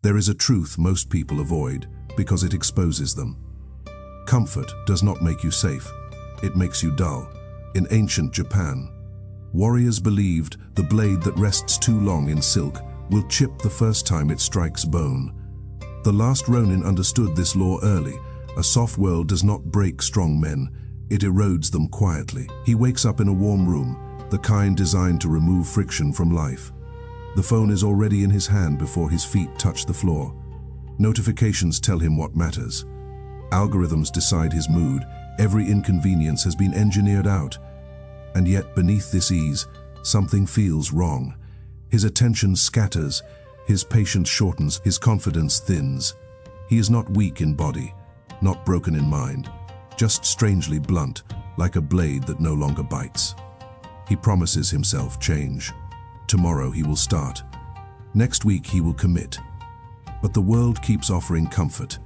There is a truth most people avoid because it exposes them. Comfort does not make you safe, it makes you dull. In ancient Japan, warriors believed the blade that rests too long in silk will chip the first time it strikes bone. The Last Ronin understood this law early. A soft world does not break strong men, it erodes them quietly. He wakes up in a warm room, the kind designed to remove friction from life. The phone is already in his hand before his feet touch the floor. Notifications tell him what matters. Algorithms decide his mood. Every inconvenience has been engineered out. And yet beneath this ease, something feels wrong. His attention scatters, his patience shortens, his confidence thins. He is not weak in body, not broken in mind, just strangely blunt, like a blade that no longer bites. He promises himself change. Tomorrow he will start. Next week he will commit. But the world keeps offering comfort,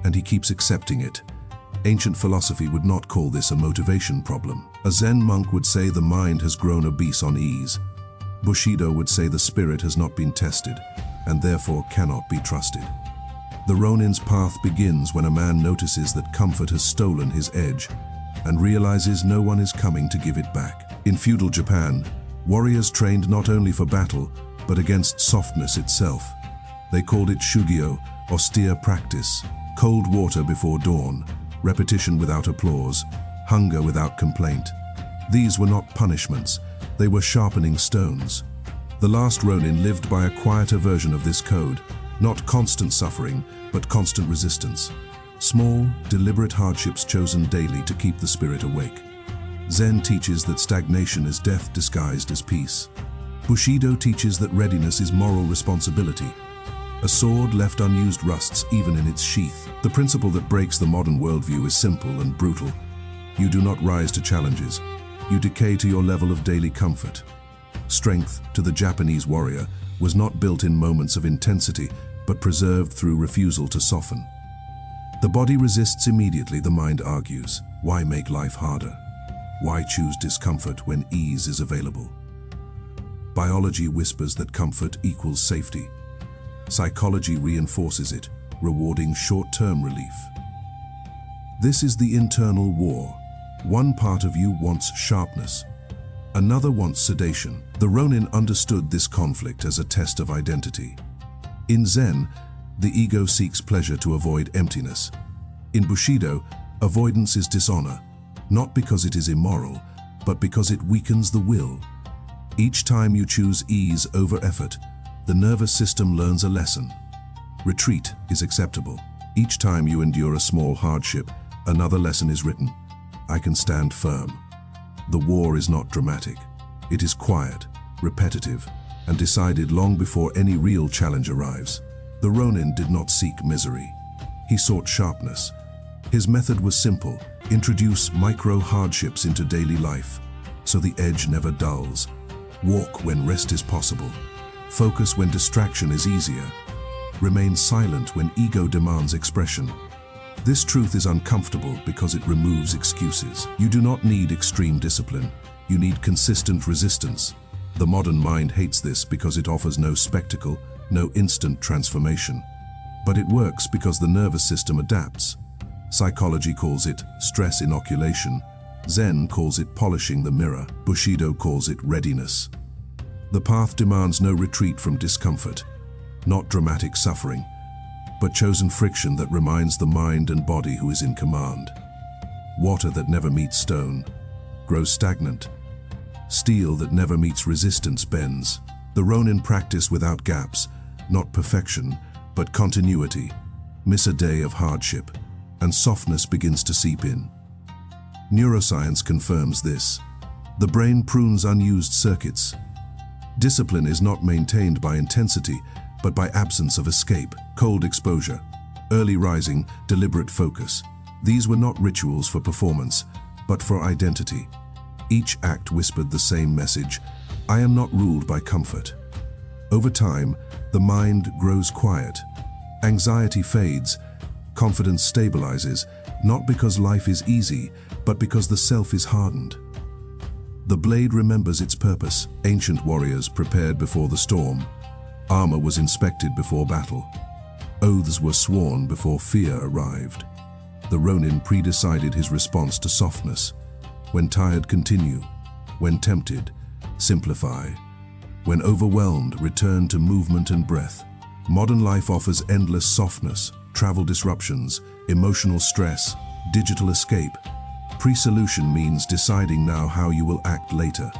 and he keeps accepting it. Ancient philosophy would not call this a motivation problem. A Zen monk would say the mind has grown obese on ease. Bushido would say the spirit has not been tested, and therefore cannot be trusted. The Ronin's path begins when a man notices that comfort has stolen his edge, and realizes no one is coming to give it back. In feudal Japan, warriors trained not only for battle, but against softness itself. They called it Shugyō, austere practice, cold water before dawn, repetition without applause, hunger without complaint. These were not punishments, they were sharpening stones. The Last Ronin lived by a quieter version of this code, not constant suffering, but constant resistance. Small, deliberate hardships chosen daily to keep the spirit awake. Zen teaches that stagnation is death disguised as peace. Bushido teaches that readiness is moral responsibility. A sword left unused rusts even in its sheath. The principle that breaks the modern worldview is simple and brutal. You do not rise to challenges. You decay to your level of daily comfort. Strength, to the Japanese warrior, was not built in moments of intensity, but preserved through refusal to soften. The body resists immediately, the mind argues. Why make life harder? Why choose discomfort when ease is available? Biology whispers that comfort equals safety. Psychology reinforces it, rewarding short-term relief. This is the internal war. One part of you wants sharpness. Another wants sedation. The Ronin understood this conflict as a test of identity. In Zen, the ego seeks pleasure to avoid emptiness. In Bushido, avoidance is dishonor, not because it is immoral, but because it weakens the will. Each time you choose ease over effort, the nervous system learns a lesson. Retreat is acceptable. Each time you endure a small hardship, another lesson is written. I can stand firm. The war is not dramatic. It is quiet, repetitive, and decided long before any real challenge arrives. The Ronin did not seek misery. He sought sharpness. His method was simple: introduce micro-hardships into daily life, so the edge never dulls. Walk when rest is possible. Focus when distraction is easier. Remain silent when ego demands expression. This truth is uncomfortable because it removes excuses. You do not need extreme discipline. You need consistent resistance. The modern mind hates this because it offers no spectacle, no instant transformation. But it works because the nervous system adapts. Psychology calls it stress inoculation. Zen calls it polishing the mirror. Bushido calls it readiness. The path demands no retreat from discomfort, not dramatic suffering, but chosen friction that reminds the mind and body who is in command. Water that never meets stone grows stagnant. Steel that never meets resistance bends. The Ronin practice without gaps, not perfection, but continuity. Miss a day of hardship, and softness begins to seep in. Neuroscience confirms this. The brain prunes unused circuits. Discipline is not maintained by intensity, but by absence of escape. Cold exposure, early rising, deliberate focus. These were not rituals for performance, but for identity. Each act whispered the same message: I am not ruled by comfort. Over time, the mind grows quiet. Anxiety fades. Confidence stabilizes, not because life is easy, but because the self is hardened. The blade remembers its purpose. Ancient warriors prepared before the storm. Armor was inspected before battle. Oaths were sworn before fear arrived. The Ronin predecided his response to softness. When tired, continue. When tempted, simplify. When overwhelmed, return to movement and breath. Modern life offers endless softness, travel disruptions, emotional stress, digital escape. Pre-solution means deciding now how you will act later.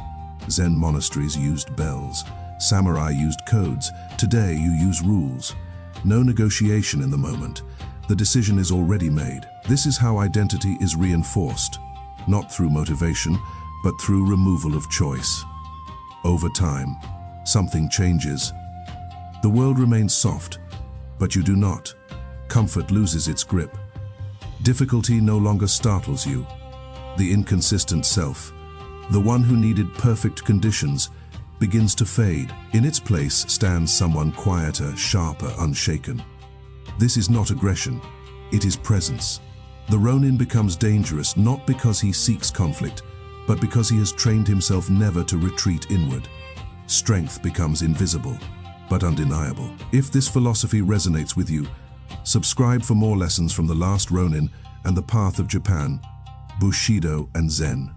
Zen monasteries used bells. Samurai used codes. Today you use rules. No negotiation in the moment. The decision is already made. This is how identity is reinforced, not through motivation, but through removal of choice. Over time, something changes. The world remains soft, but you do not. Comfort loses its grip. Difficulty no longer startles you. The inconsistent self, the one who needed perfect conditions, begins to fade. In its place stands someone quieter, sharper, unshaken. This is not aggression, it is presence. The Ronin becomes dangerous not because he seeks conflict, but because he has trained himself never to retreat inward. Strength becomes invisible, but undeniable. If this philosophy resonates with you, subscribe for more lessons from the Last Ronin and the Path of Japan, Bushido and Zen.